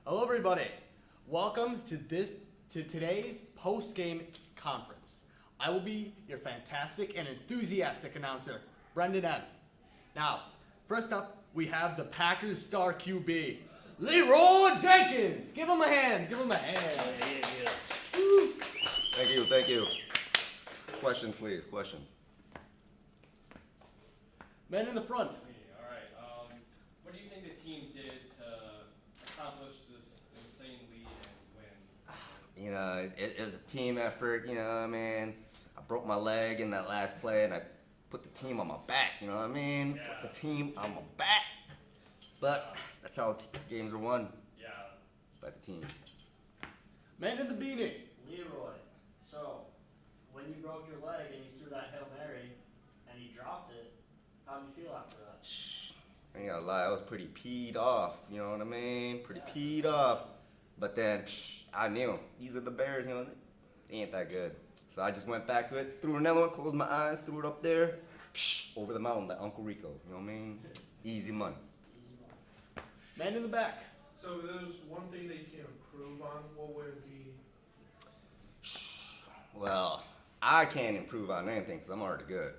Hello, everybody. Welcome to today's post-game conference. I will be your fantastic and enthusiastic announcer, Brendan M. Now, first up, we have the Packers star QB, Leroy Jenkins. Give him a hand. Give him a hand. Woo. Thank you. Question, please. Question. Men in the front. All right. What do you think the team did to accomplish this insane lead and win? You know, it was a team effort. You know what I mean? I broke my leg in that last play, and I put the team on my back. You know what I mean? Yeah. Put the team on my back. But that's how games are won. Yeah. By the team. Men in the beanie. Leroy, so when you broke your leg and you threw that Hail Mary and you dropped it, how did you feel after that? I ain't gonna lie, I was pretty peed off. You know what I mean? Pretty peed off. But then I knew these are the Bears. You know, they ain't that good. So I just went back to it, threw another one, closed my eyes, threw it up there, over the mountain like Uncle Rico. You know what I mean? Easy money. Men in the back. So if there's one thing that you can improve on, what would it be? Well, I can't improve on anything because I'm already good.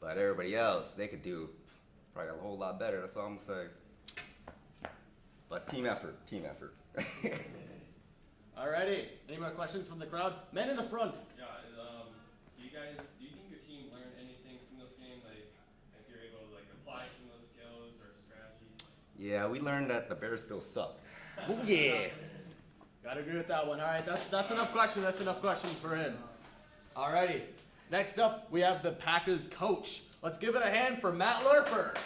But everybody else, they could do probably a whole lot better. That's all I'm gonna say. But team effort. Alrighty. Any more questions from the crowd? Men in the front. Yeah. Do you think your team learned anything from this game? Like, if you're able to apply some of those skills or strategies? Yeah, we learned that the Bears still suck. Oh yeah. Gotta agree with that one. All right, that's enough questions. That's enough questions for him. Alrighty. Next up, we have the Packers coach. Let's give it a hand for Matt Lerfer.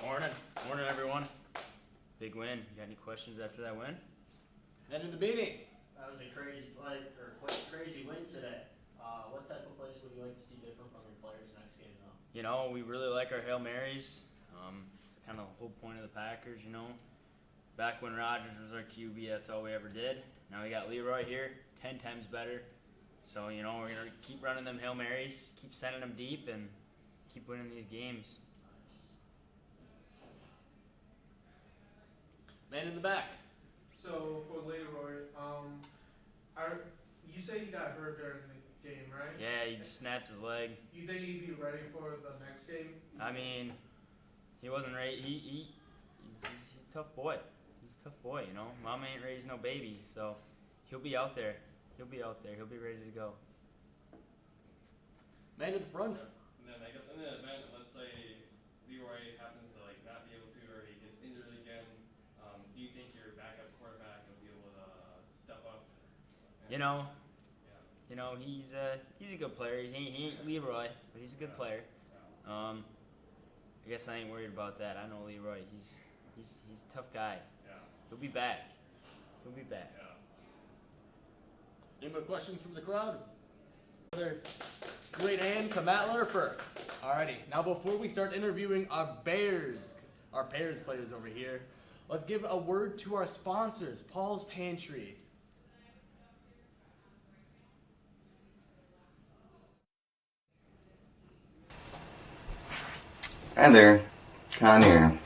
Morning, everyone. Big win. You got any questions after that win? Men in the beanie. That was a crazy play, or quite crazy win today. What type of plays would you like to see different from your players next game, though? You know, we really like our Hail Marys. Kind of the whole point of the Packers, you know. Back when Rodgers was our QB, that's all we ever did. Now we got Leroy here, 10 times better. So, you know, we're going to keep running them Hail Marys, keep sending them deep, and keep winning these games. Man in the back. So for Leroy, you say he got hurt during the game, right? Yeah, he snapped his leg. You think he'd be ready for the next game? I mean, he wasn't ready. He's a tough boy. He's a tough boy, you know. Mama ain't raised no baby, so he'll be out there. He'll be ready to go. Man in the front. And then I guess in the event, let's say Leroy happens to not be able to, or he gets injured again. Do you think your backup quarterback will be able to step up? You know, he's a good player. He ain't Leroy, but he's a good player. I guess I ain't worried about that. I know Leroy. He's a tough guy. Yeah. He'll be back. Yeah. Any more questions from the crowd? Another great hand to Matt Lerfer. Alrighty, now before we start interviewing our Bears players over here, let's give a word to our sponsors, Paul's Pantry. Hi there, Con here.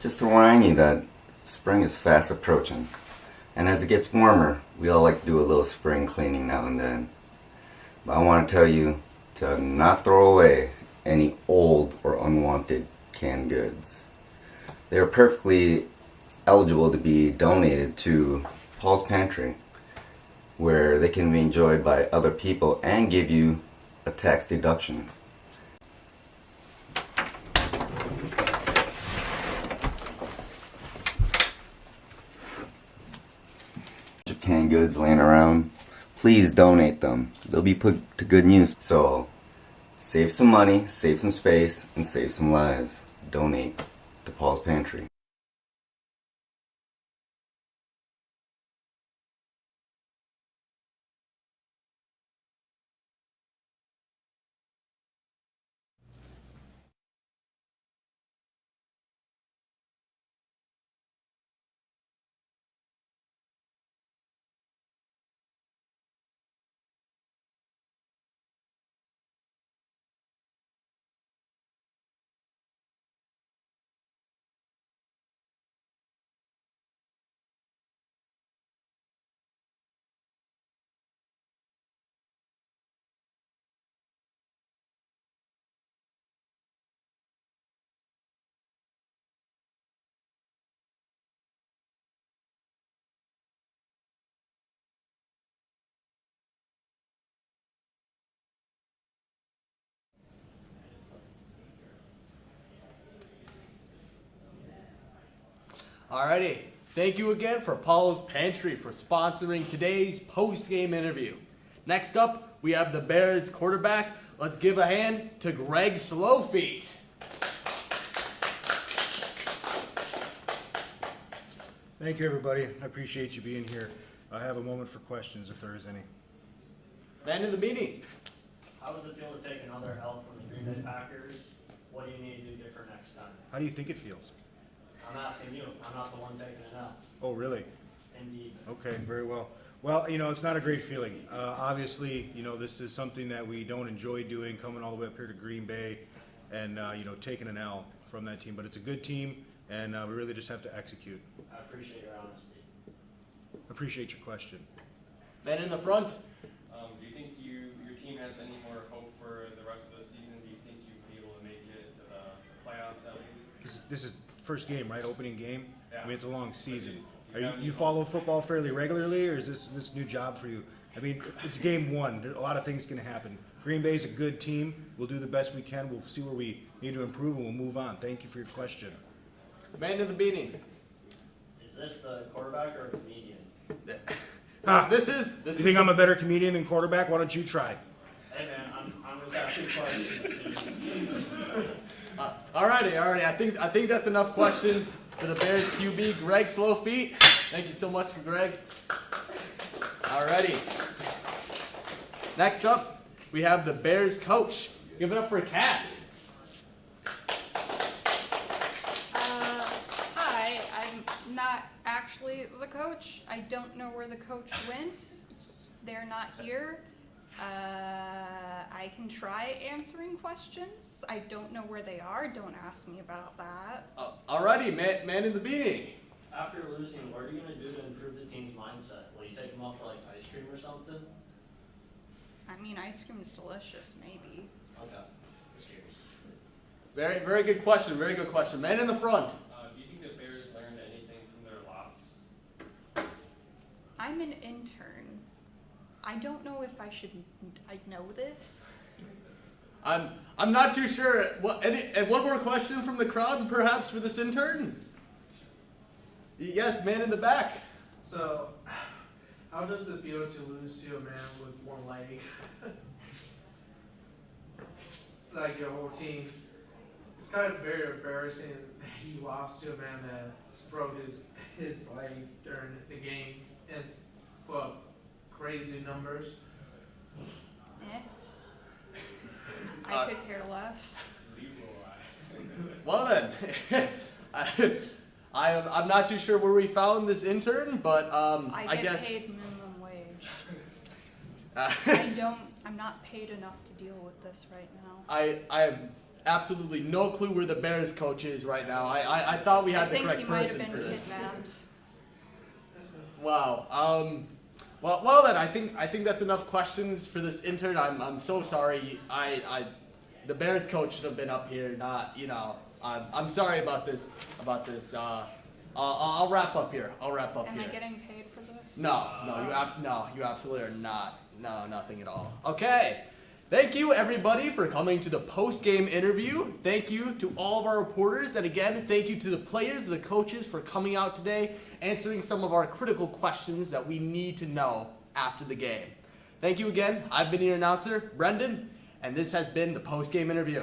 Just to remind you that spring is fast approaching. And as it gets warmer, we all like to do a little spring cleaning now and then. But I want to tell you to not throw away any old or unwanted canned goods. They are perfectly eligible to be donated to Paul's Pantry, where they can be enjoyed by other people and give you a tax deduction. Canned goods laying around, please donate them. They'll be put to good use. So save some money, save some space, and save some lives. Donate to Paul's Pantry. Alrighty. Thank you again for Paul's Pantry for sponsoring today's post-game interview. Next up, we have the Bears quarterback. Let's give a hand to Greg Slowfeet. Thank you, everybody. I appreciate you being here. I have a moment for questions if there is any. Man of the meeting. How does it feel to take another L from the Green Bay Packers? What do you need to do different next time? How do you think it feels? I'm asking you. I'm not the one taking an L. Oh, really? Indeed. Okay, very well. Well, it's not a great feeling. Obviously, this is something that we don't enjoy doing, coming all the way up here to Green Bay and, taking an L from that team. But it's a good team, and we really just have to execute. I appreciate your honesty. Appreciate your question. Man in the front. Do you think your team has any more hope for the rest of the season? Do you think you'll be able to make it to the playoffs at least? This is first game, right? Opening game? Yeah. I mean, it's a long season. You have any You follow football fairly regularly, or is this new job for you? I mean, it's game one. A lot of things can happen. Green Bay's a good team. We'll do the best we can. We'll see where we need to improve, and we'll move on. Thank you for your question. Man of the meeting. Is this the quarterback or a comedian? This is You think I'm a better comedian than quarterback? Why don't you try? Hey man, I'm just asking questions, dude. Alrighty. I think that's enough questions for the Bears QB, Greg Slowfeet. Thank you so much for Greg. Alrighty. Next up, we have the Bears coach. Give it up for Kat. Hi, I'm not actually the coach. I don't know where the coach went. They're not here. I can try answering questions. I don't know where they are. Don't ask me about that. Alrighty, man in the meeting. After losing, what are you going to do to improve the team's mindset? Will you take them out for like ice cream or something? I mean, ice cream is delicious, maybe. Okay. Just curious. Very good question. Very good question. Man in the front. Do you think the Bears learned anything from their loss? I'm an intern. I don't know if I know this. I'm not too sure. And one more question from the crowd, perhaps for this intern. Yes, man in the back. So, how does it feel to lose to a man with one leg? Like your whole team. It's kind of very embarrassing that you lost to a man that broke his leg during the game and put up crazy numbers. I could care less. Well then, I'm not too sure where we found this intern, but I get guess paid minimum wage. I I'm not paid enough to deal with this right now. I have absolutely no clue where the Bears coach is right now. I thought we had the correct person for this. I think he might have been kidnapped. Wow. Well then, I think that's enough questions for this intern. I'm so sorry. The Bears coach should have been up here, not I'm sorry about this. I'll wrap up here. Am I getting paid for this? No, you absolutely are not. No, nothing at all. Okay. Thank you, everybody, for coming to the post-game interview. Thank you to all of our reporters. And again, thank you to the players, the coaches for coming out today, answering some of our critical questions that we need to know after the game. Thank you again. I've been your announcer, Brendan, and this has been the post-game interview.